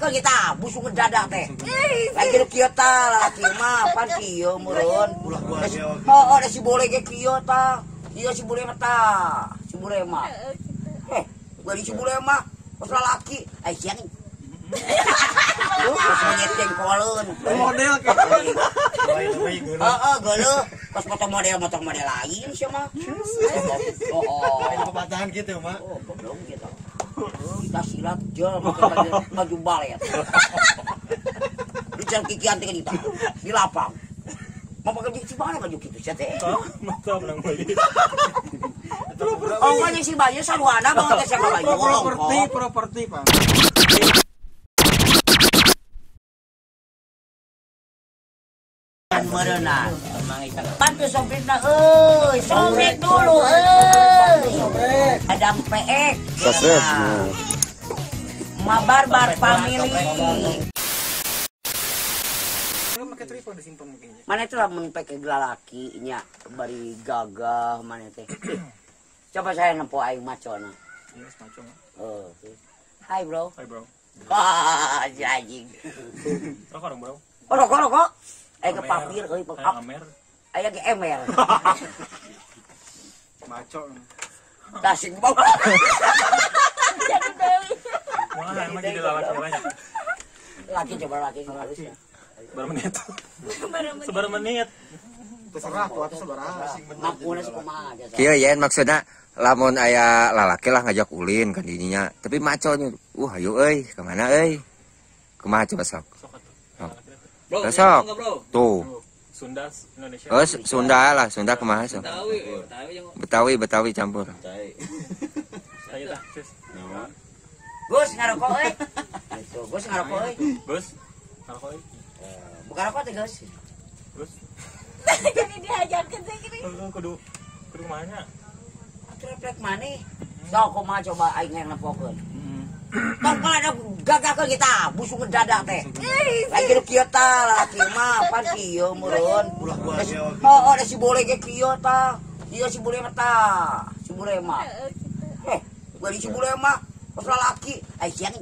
ke kita busuk ngedadak teh. Lagi nu kieu tah lalaki mah pan kieu meureun. Oh, ada si boleh ge kieu tah. Ieu si boleh mah tah. Si boleh mah. Bari si boleh mah pas lalaki ai siang. Pas ngecengkoleun. Model ke. Heeh, geuleuh. Pas motor model lain sia mah. Ada kebatahan gitu, Mak. Oh, goblok gitu. Kita silat jel baju balet. Di jalan kikian teh kita di lapang. Mau pakai di mana baju kitu sia teh? Mata menang beli. Oh, kan si baju saluana banget teh sama baju. Properti, Pak. Merenang. Bantu sobrekna euy, sobrek dulu euy. Ada peek. Sukses. Mabarbar family. Pakai tripod disimpan mungkin. Mana itu lamun peke lalaki nya bari gagah mana teh. Coba saya nempo aing macona. Yes, macam. Hai bro. Hai bro. Wah, anjing. Rokok dong bro. Oh, rokok. Ke papir euy Kayak Amer. Aya ge emer. Maco. Tasik bawa. Jadi deui. Wah, emang jadi lawan banyak. Laki coba laki harus ya. Bermenit. Sebermenit. Terserah kuat sabaraha. Mampuna kumaha aja. Kieu yen maksudna lamun aya lalaki lah ngajak ulin kan dinya, tapi maconya hayu euy, ka mana euy? Kumaha coba sok? Bro, sok. Tuh. Sunda Indonesia. Oh, Sunda lah, Sunda kumaha sok? Betawi campur. Saya tah, sis. Gus ngarokok euy. Itu, Gus ngarokok euy. Gus. Ngarokok euy. Bukan rokok teh, Gus. Gus. Jadi diajarkan saya gini. Kudu mana? Refleks maneh. Sok kumaha coba aing yang nempokeun. Tong kalau ada gagah ke kita, busuk ngedadak teh. Lagi nu kieu tah lalaki mah pan kieu meureun. Oh, ada si boleh ge kieu tah. Ieu si boleh mah tah. Si boleh mah. Bari si boleh mah pas lalaki ai siang.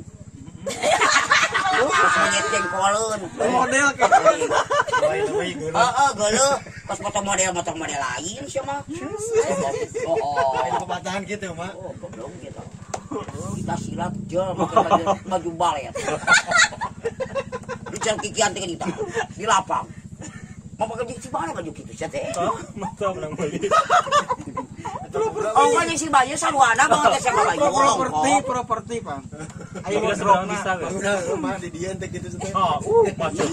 Pas ngecengkoleun. Model ke. Heeh, geuleuh. Pas motor model lain sia mah. Ada kebatahan gitu, Mak. Oh, goblok gitu. Kita silat jel baju balet. Di jalan kikian teh kita di lapang. Mau pakai di mana baju kitu sia teh? Mata menang beli. Oh, kan si baju saluana banget teh sama baju. Properti, Pak. Ayo bisa guys. Udah rumah di dieu teh kitu teh. Macam.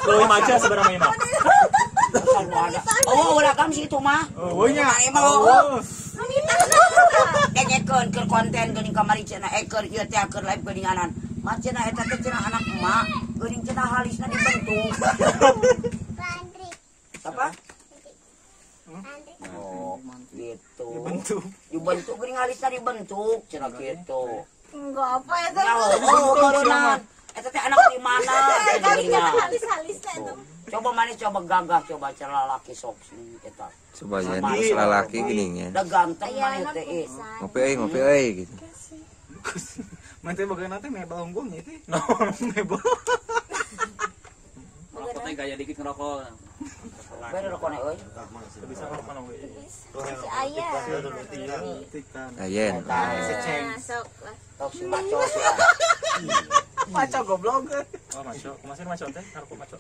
Leuwih maca seberapa mah? Saluana. Oh, ulah kam situ mah. Oh, nya. Emang Ekeun keur konten geuning kamari cenah keur ieu teh keur live geuninganan. Mah cenah eta teh cenah anak emak, geuning cenah halisna dibentuk. Apa? Oh, gitu. Dibentuk geuning halisna dibentuk cenah kitu. Enggak apa ya Oh, barunan. Eta teh anak di mana? halis-halisnya itu. Coba mana coba gagah coba cara lalaki sok sih eta. Coba yen lalaki geuning nya. Da ganteng mana teh. Ngopi euy gitu. Mantep bageuna teh mebel unggul nya teh. Mebel. Rokok teh gaya dikit ngerokok. Bere rokona euy. Bisa ngerokok mana we? Si ayah. Ayen. Sok lah. Tok si maco sih. Maco goblok. Oh, maco. Kumasin maco teh, ngarokok maco.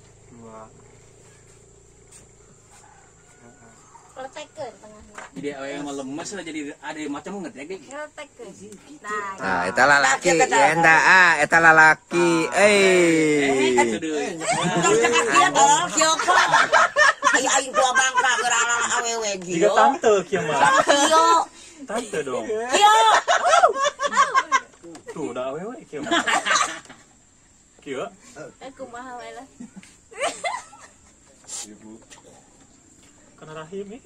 Letekeun tengahnya. Jadi yang lemes lah jadi ada macam ngedek deh. Letekeun. Nah, eta lalaki, yen da eta lalaki. Itu deh. Terus cekak dia tolong siapa? Aing tua bangka gerala awewe gitu. Tiga tante kieu mah. Kiyo. Tante dong. Kiyo. Tuh udah awewe kieu mah. Kieu. Aku mahal lah. Kena rahim nih.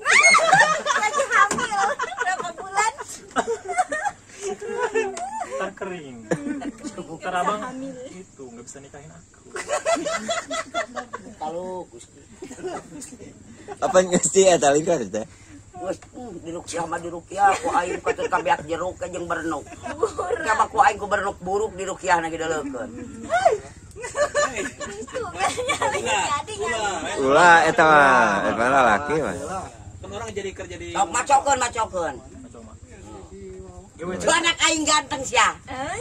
Lagi hamil berapa bulan? Ntar kering. Ntar abang itu nggak bisa nikahin aku. Kalau Gusti. Apa Gusti eta ligar teh? Wes dirukyah mah dirukyah ku aing patut kabeak jeruk ka jeung berenuk. Kama ku aing ku berenuk buruk dirukyahna ge deuleukeun. Ulah eta mah lalaki mah. Kan orang jadi kerja di Sok macokeun. Tuh anak aing ganteng sia.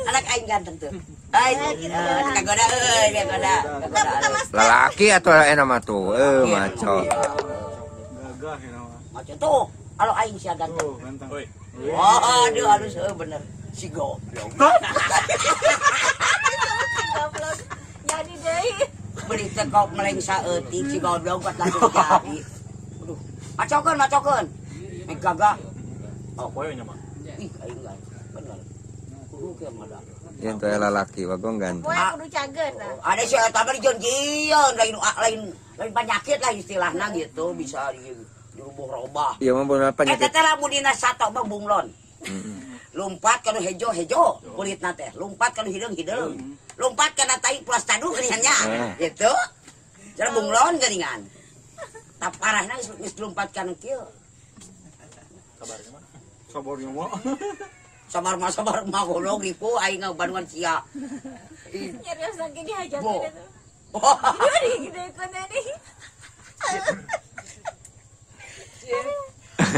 Anak aing ganteng tuh. Ai, kagoda euy, kagoda. Lalaki atau enak mah tuh, maco. Gagah ya nama. Maco tuh, kalau aing sia ganteng. Tuh, ganteng. Oi. Wah, aduh halus bener. Si goblok. Goblok. Jadi deui. Beli tekok melengsa eutik si goblok buat langsung jadi. Aduh, macokeun. Gagah. Oh, poe nya mah. Ih, aing enggak. Bener. Kudu ke mah. Yang tuh lalaki wagong ganteng. Poe kudu cageun lah. Ada si eta mah dijeun-jeun lain penyakit lah istilahna gitu bisa dirubah-rubah. Iya mah bener Eta penyakit. teh lamun dina sato mah bunglon. Lompat kana hejo kulitna teh, lompat kana hideung. Lompat kana tai plus tadu geuningannya. Gitu. Cara bunglon geuningan. Tap parahna geus lompat kana kieu. Kabarnya mah. Sabarnya mah. Sabar mah goblok ripu aing ngabanwan sia. Nyarios lagi dihajar Bo. gitu. Wah. Gede gede kena nih.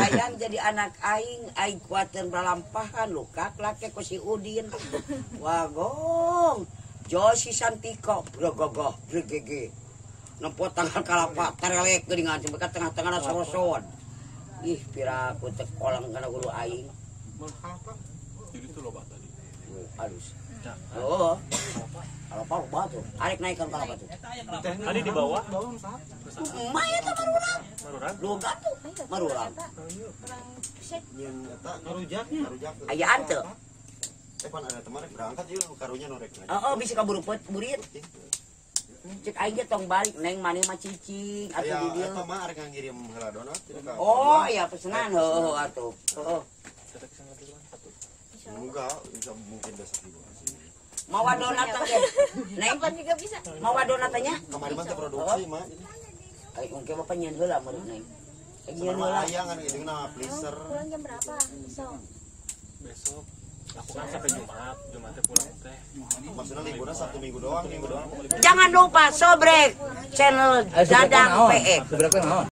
Ayang jadi anak aing kuatin berlampahan luka laki ku si Udin. Wagong. Josi Santiko, gogoh, gege. Nempot tangan kalapa, terelek geuningan sampai tengah-tengahna soroson. Ih, pira ku teh kolang kana guru aing. Jadi itu loba tadi. Halus. Oh. Kalapa batu. Arek naikkan kalapa tuh. Tadi di bawah. Bawang sah. Emak eta marurang. Marurang. Logat tuh. Marurang. Ngarujak. Ayaan teu. Pan ada teman berangkat yuk karunya norek. Heeh, bisa kaburu burit. Cek aing ge tong balik neng maneh mah cicing atuh Aya di dieu. eta mah arek ngirim heula donat tidak ka. Oh, iya pesanan heuh atuh. Heeh. Semoga bisa mungkin besok juga. Mawa donat teh. Neng, Kapan juga bisa. mawa donat nya. Kemarin mah teh produksi mah. Ai engke mah penyen heula mah neng. Penyen Sama heula. ayang kan itu na pleaser. Pulang jam berapa? Besok. Besok. Aku kan sampai Jumatnya pulang teh. Maksudnya liburan Sabtu Minggu doang mau libur. Jangan lupa sobrek channel Dadang PX. Berapa yang mau?